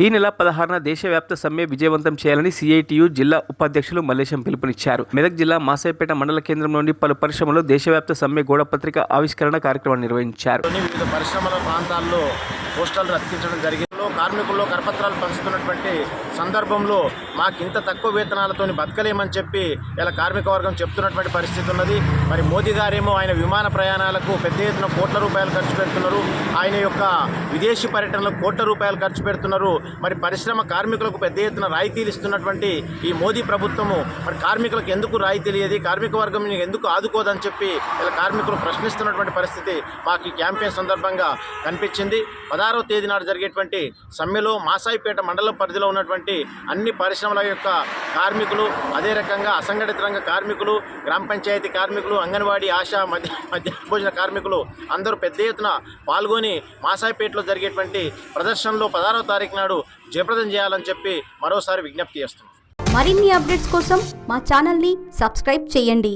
ఈ నెల 16న దేశవ్యాప్త సమ్మె విజయవంతం చేయాలని సిఐటియు జిల్లా ఉపాధ్యక్షులు మల్లేశం పిలుపునిచ్చారు. మెదక్ జిల్లా మాసాయిపేట మండల కేంద్రం నుండి పలు పరిశ్రమలు దేశవ్యాప్త సమ్మె గోడపత్రిక ఆవిష్కరణ కార్యక్రమాన్ని నిర్వహించారు. వివిధ పరిశ్రమల ప్రాంతాల్లో పోస్టర్లు అతికించడం జరిగింది. కార్మికుల్లో కరపత్రాలు పంచుతున్నటువంటి సందర్భంలో మాకు ఇంత తక్కువ వేతనాలతో బతకలేమని చెప్పి ఇలా కార్మిక వర్గం చెప్తున్నటువంటి పరిస్థితి ఉన్నది. మరి మోదీ గారేమో ఆయన విమాన ప్రయాణాలకు పెద్ద ఎత్తున కోట్ల రూపాయలు ఖర్చు పెడుతున్నారు. ఆయన యొక్క విదేశీ పర్యటనలకు కోట్ల రూపాయలు ఖర్చు పెడుతున్నారు. మరి పరిశ్రమ కార్మికులకు పెద్ద ఎత్తున రాయితీలు ఇస్తున్నటువంటి ఈ మోదీ ప్రభుత్వము మరి కార్మికులకు ఎందుకు రాయితీలు ఇయ్యది, కార్మిక వర్గం ఎందుకు ఆదుకోదని చెప్పి ఇలా కార్మికులు ప్రశ్నిస్తున్నటువంటి పరిస్థితి మాకు ఈ క్యాంపెయిన్ సందర్భంగా కనిపించింది. 16వ తేదీ నాడు జరిగేటువంటి సమ్మెలో మాసాయిపేట మండలం పరిధిలో ఉన్నటువంటి అన్ని పరిశ్రమల యొక్క కార్మికులు, అదే రకంగా అసంఘటిత రంగ కార్మికులు, గ్రామ పంచాయతీ కార్మికులు, అంగన్వాడీ, ఆశా, మధ్య భోజన కార్మికులు అందరూ పెద్ద ఎత్తున పాల్గొని మాసాయిపేటలో జరిగేటువంటి ప్రదర్శనలో 16వ తారీఖు నాడు జయప్రదం చేయాలని చెప్పి మరోసారి విజ్ఞప్తి చేస్తున్నాం. మరిన్ని అప్డేట్స్ కోసం మా ఛానల్ని సబ్స్క్రైబ్ చేయండి.